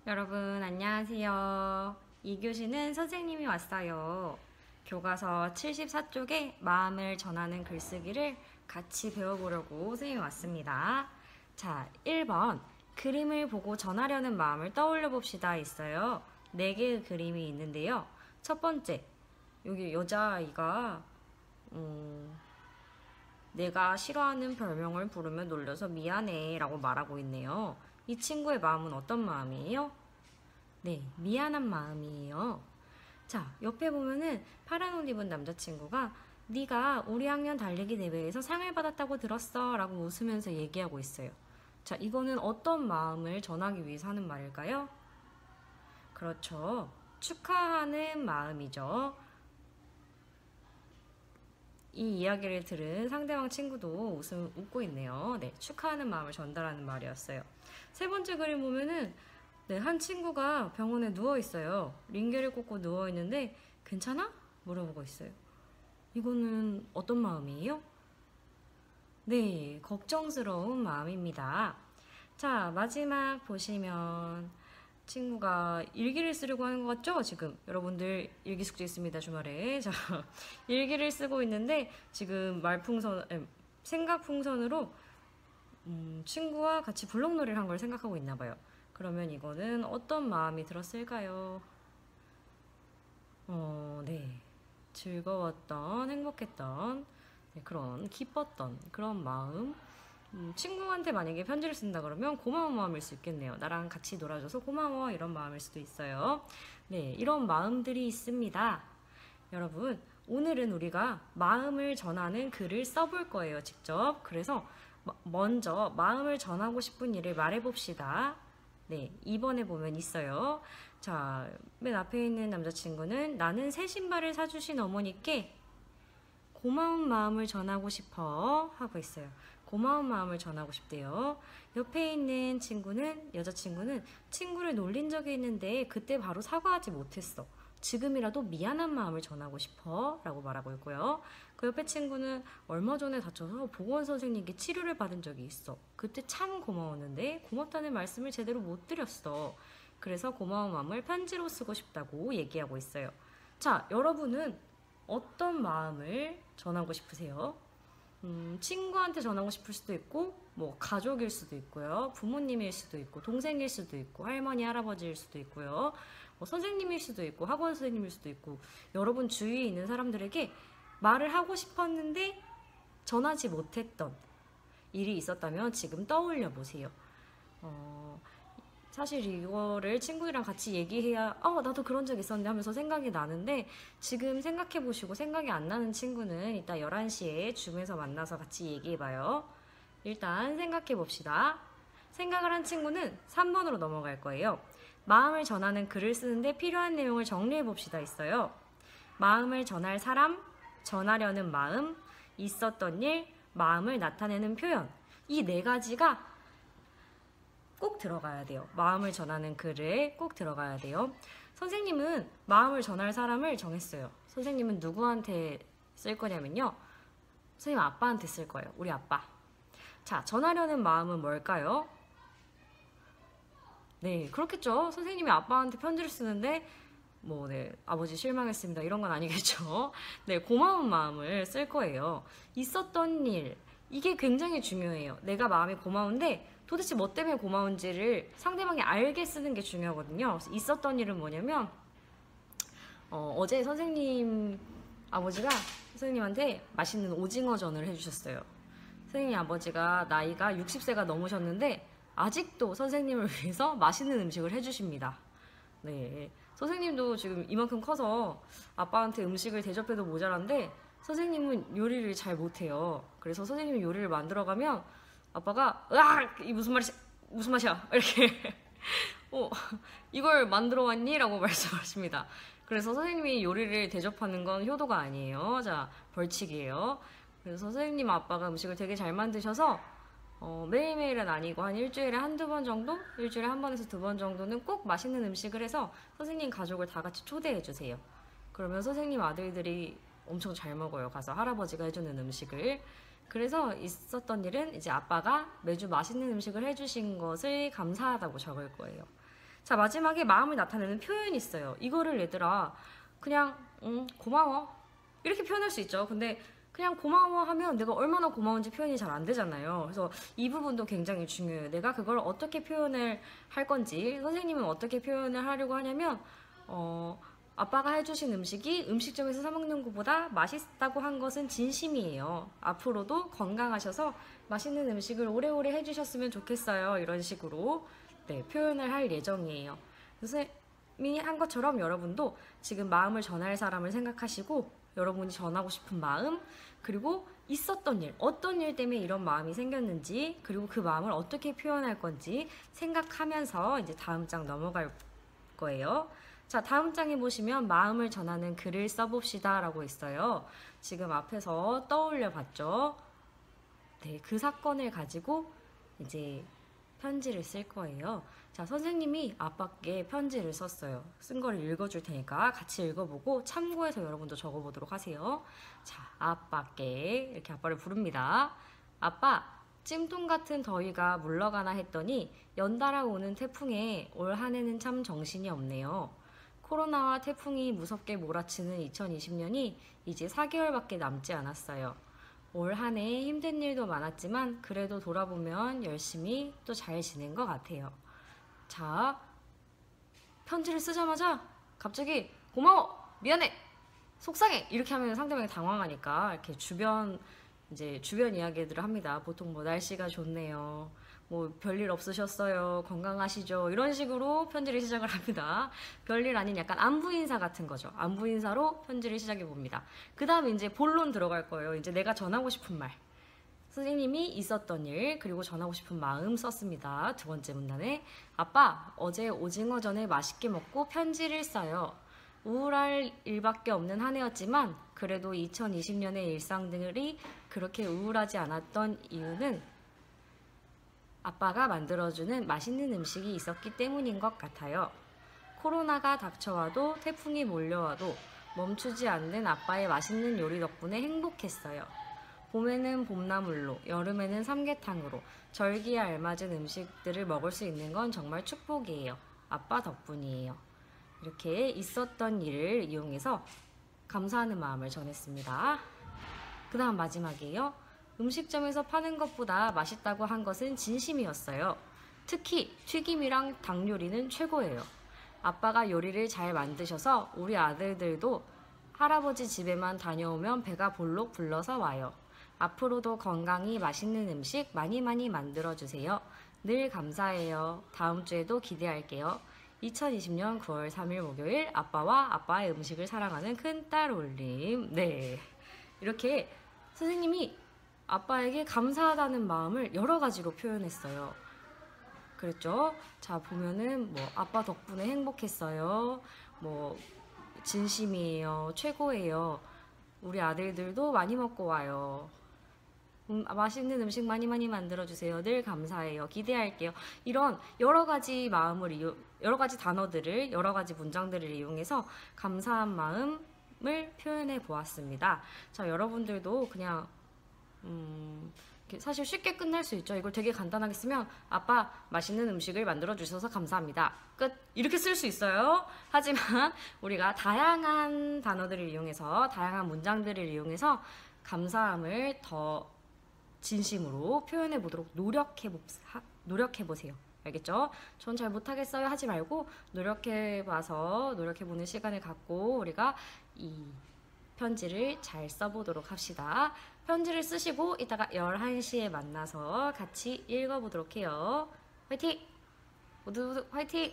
여러분 안녕하세요. 이 교시는 선생님이 왔어요. 교과서 74쪽에 마음을 전하는 글쓰기를 같이 배워보려고 선생님이 왔습니다. 자, 1번 그림을 보고 전하려는 마음을 떠올려 봅시다 있어요. 4개의 그림이 있는데요. 첫 번째, 여기 여자아이가 내가 싫어하는 별명을 부르면 놀려서 미안해 라고 말하고 있네요. 이 친구의 마음은 어떤 마음이에요? 네, 미안한 마음이에요. 자, 옆에 보면은 파란 옷 입은 남자친구가 네가 우리 학년 달리기 대회에서 상을 받았다고 들었어 라고 웃으면서 얘기하고 있어요. 자, 이거는 어떤 마음을 전하기 위해서 하는 말일까요? 그렇죠. 축하하는 마음이죠. 이 이야기를 들은 상대방 친구도 웃고 있네요. 네, 축하하는 마음을 전달하는 말이었어요. 세 번째 그림 보면은 한 친구가 병원에 누워 있어요. 링겔을 꽂고 누워 있는데 괜찮아? 물어보고 있어요. 이거는 어떤 마음이에요? 네, 걱정스러운 마음입니다. 자, 마지막 보시면 친구가 일기를 쓰려고 하는 것 같죠? 지금 여러분들 일기 숙제 있습니다, 주말에. 자, 일기를 쓰고 있는데 지금 생각풍선으로 친구와 같이 블록놀이를 한 걸 생각하고 있나 봐요. 그러면 이거는 어떤 마음이 들었을까요? 네. 즐거웠던, 행복했던, 네, 그런 기뻤던 그런 마음. 친구한테 만약에 편지를 쓴다 그러면 고마운 마음일 수 있겠네요. 나랑 같이 놀아줘서 고마워 이런 마음일 수도 있어요. 네, 이런 마음들이 있습니다. 여러분, 오늘은 우리가 마음을 전하는 글을 써볼 거예요, 직접. 그래서 먼저 마음을 전하고 싶은 일을 말해봅시다. 네, 2번에 보면 있어요. 자, 맨 앞에 있는 남자친구는 나는 새 신발을 사주신 어머니께 고마운 마음을 전하고 싶어 하고 있어요. 고마운 마음을 전하고 싶대요. 옆에 있는 여자친구는 친구를 놀린 적이 있는데 그때 바로 사과하지 못했어. 지금이라도 미안한 마음을 전하고 싶어 라고 말하고 있고요. 그 옆에 친구는 얼마 전에 다쳐서 보건 선생님께 치료를 받은 적이 있어. 그때 참 고마웠는데 고맙다는 말씀을 제대로 못 드렸어. 그래서 고마운 마음을 편지로 쓰고 싶다고 얘기하고 있어요. 자, 여러분은 어떤 마음을 전하고 싶으세요? 친구한테 전하고 싶을 수도 있고, 뭐 가족일 수도 있고요, 부모님일 수도 있고, 동생일 수도 있고, 할머니, 할아버지일 수도 있고요, 뭐 선생님일 수도 있고, 학원 선생님일 수도 있고, 여러분 주위에 있는 사람들에게 말을 하고 싶었는데 전하지 못했던 일이 있었다면 지금 떠올려 보세요. 사실 이거를 친구들이랑 같이 얘기해야 나도 그런 적 있었는데 하면서 생각이 나는데, 지금 생각해 보시고 생각이 안 나는 친구는 이따 11시에 줌에서 만나서 같이 얘기해 봐요. 일단 생각해 봅시다. 생각을 한 친구는 3번으로 넘어갈 거예요. 마음을 전하는 글을 쓰는데 필요한 내용을 정리해 봅시다 있어요. 마음을 전할 사람, 전하려는 마음, 있었던 일, 마음을 나타내는 표현. 이 4가지가 꼭 들어가야 돼요. 마음을 전하는 글에 꼭 들어가야 돼요. 선생님은 마음을 전할 사람을 정했어요. 선생님은 누구한테 쓸 거냐면요, 선생님 아빠한테 쓸 거예요. 우리 아빠. 자, 전하려는 마음은 뭘까요? 네, 그렇겠죠. 선생님이 아빠한테 편지를 쓰는데 아버지 실망했습니다 이런 건 아니겠죠. 네, 고마운 마음을 쓸 거예요. 있었던 일, 이게 굉장히 중요해요. 내가 마음이 고마운데 도대체 뭐 때문에 고마운지를 상대방이 알게 쓰는 게 중요하거든요. 그래서 있었던 일은 뭐냐면, 어제 선생님 아버지가 선생님한테 맛있는 오징어전을 해주셨어요. 선생님 아버지가 나이가 60세가 넘으셨는데 아직도 선생님을 위해서 맛있는 음식을 해주십니다. 네, 선생님도 지금 이만큼 커서 아빠한테 음식을 대접해도 모자란데 선생님은 요리를 잘 못해요. 그래서 선생님이 요리를 만들어가면 아빠가 으악! 이 무슨 맛이야 이렇게 이걸 만들어 왔니? 라고 말씀하십니다. 그래서 선생님이 요리를 대접하는 건 효도가 아니에요. 자, 벌칙이에요. 그래서 선생님 아빠가 음식을 되게 잘 만드셔서 매일매일은 아니고 한 일주일에 한두 번 정도? 일주일에 한 번에서 2번 정도는 꼭 맛있는 음식을 해서 선생님 가족을 다 같이 초대해 주세요. 그러면 선생님 아들들이 엄청 잘 먹어요. 가서 할아버지가 해주는 음식을. 그래서 있었던 일은 이제 아빠가 매주 맛있는 음식을 해주신 것을 감사하다고 적을 거예요. 자, 마지막에 마음을 나타내는 표현이 있어요. 이거를 얘들아 그냥 고마워 이렇게 표현할 수 있죠. 근데 그냥 고마워 하면 내가 얼마나 고마운지 표현이 잘 안 되잖아요. 그래서 이 부분도 굉장히 중요해요. 내가 그걸 어떻게 표현을 할 건지, 선생님은 어떻게 표현을 하려고 하냐면 아빠가 해주신 음식이 음식점에서 사 먹는 것보다 맛있다고 한 것은 진심이에요. 앞으로도 건강하셔서 맛있는 음식을 오래오래 해주셨으면 좋겠어요. 이런 식으로 네, 표현을 할 예정이에요. 선생님이 한 것처럼 여러분도 지금 마음을 전할 사람을 생각하시고 여러분이 전하고 싶은 마음, 그리고 있었던 일, 어떤 일 때문에 이런 마음이 생겼는지, 그리고 그 마음을 어떻게 표현할 건지 생각하면서 이제 다음 장 넘어갈 거예요. 자, 다음 장에 보시면 마음을 전하는 글을 써봅시다 라고 있어요. 지금 앞에서 떠올려 봤죠? 네, 그 사건을 가지고 이제 편지를 쓸 거예요. 자, 선생님이 아빠께 편지를 썼어요. 쓴 거를 읽어줄 테니까 같이 읽어보고 참고해서 여러분도 적어보도록 하세요. 자, 아빠께 이렇게 아빠를 부릅니다. 아빠, 찜통 같은 더위가 물러가나 했더니 연달아 오는 태풍에 올 한 해는 참 정신이 없네요. 코로나와 태풍이 무섭게 몰아치는 2020년이 이제 4개월밖에 남지 않았어요. 올 한 해 힘든 일도 많았지만 그래도 돌아보면 열심히 또 잘 지낸 것 같아요. 자, 편지를 쓰자마자 갑자기 고마워, 미안해, 속상해 이렇게 하면 상대방이 당황하니까 이렇게 주변 이야기들을 합니다. 보통 뭐 날씨가 좋네요, 뭐 별일 없으셨어요, 건강하시죠, 이런 식으로 편지를 시작을 합니다. 별일 아닌 약간 안부 인사 같은 거죠. 안부 인사로 편지를 시작해 봅니다. 그 다음에 이제 본론 들어갈 거예요. 이제 내가 전하고 싶은 말, 선생님이 있었던 일, 그리고 전하고 싶은 마음 썼습니다. 두 번째 문단에 아빠, 어제 오징어 전을 맛있게 먹고 편지를 써요. 우울할 일밖에 없는 한 해였지만 그래도 2020년의 일상들이 그렇게 우울하지 않았던 이유는 아빠가 만들어주는 맛있는 음식이 있었기 때문인 것 같아요. 코로나가 닥쳐와도 태풍이 몰려와도 멈추지 않는 아빠의 맛있는 요리 덕분에 행복했어요. 봄에는 봄나물로, 여름에는 삼계탕으로 절기에 알맞은 음식들을 먹을 수 있는 건 정말 축복이에요. 아빠 덕분이에요. 이렇게 있었던 일을 이용해서 감사하는 마음을 전했습니다. 그 다음 마지막이에요. 음식점에서 파는 것보다 맛있다고 한 것은 진심이었어요. 특히 튀김이랑 닭 요리는 최고예요. 아빠가 요리를 잘 만드셔서 우리 아들들도 할아버지 집에만 다녀오면 배가 볼록 불러서 와요. 앞으로도 건강히 맛있는 음식 많이 많이 만들어주세요. 늘 감사해요. 다음 주에도 기대할게요. 2020년 9월 3일 목요일, 아빠와 아빠의 음식을 사랑하는 큰딸 올림. 네, 이렇게 선생님이 아빠에게 감사하다는 마음을 여러 가지로 표현했어요. 그랬죠? 자, 보면은 뭐 아빠 덕분에 행복했어요, 뭐 진심이에요, 최고예요, 우리 아들들도 많이 먹고 와요, 맛있는 음식 많이 많이 만들어주세요, 늘 감사해요, 기대할게요. 이런 여러 가지 여러 가지 단어들을, 여러 가지 문장들을 이용해서 감사한 마음을 표현해 보았습니다. 자, 여러분들도 그냥 사실 쉽게 끝날 수 있죠. 이걸 되게 간단하게 쓰면 아빠 맛있는 음식을 만들어 주셔서 감사합니다, 끝, 이렇게 쓸 수 있어요. 하지만 우리가 다양한 단어들을 이용해서, 다양한 문장들을 이용해서 감사함을 더 진심으로 표현해 보도록 노력해 보세요. 알겠죠? 전 잘 못하겠어요 하지 말고 노력해봐서, 노력해보는 시간을 갖고 우리가 이 편지를 잘 써보도록 합시다. 편지를 쓰시고 이따가 11시에 만나서 같이 읽어보도록 해요. 화이팅! 모두 화이팅!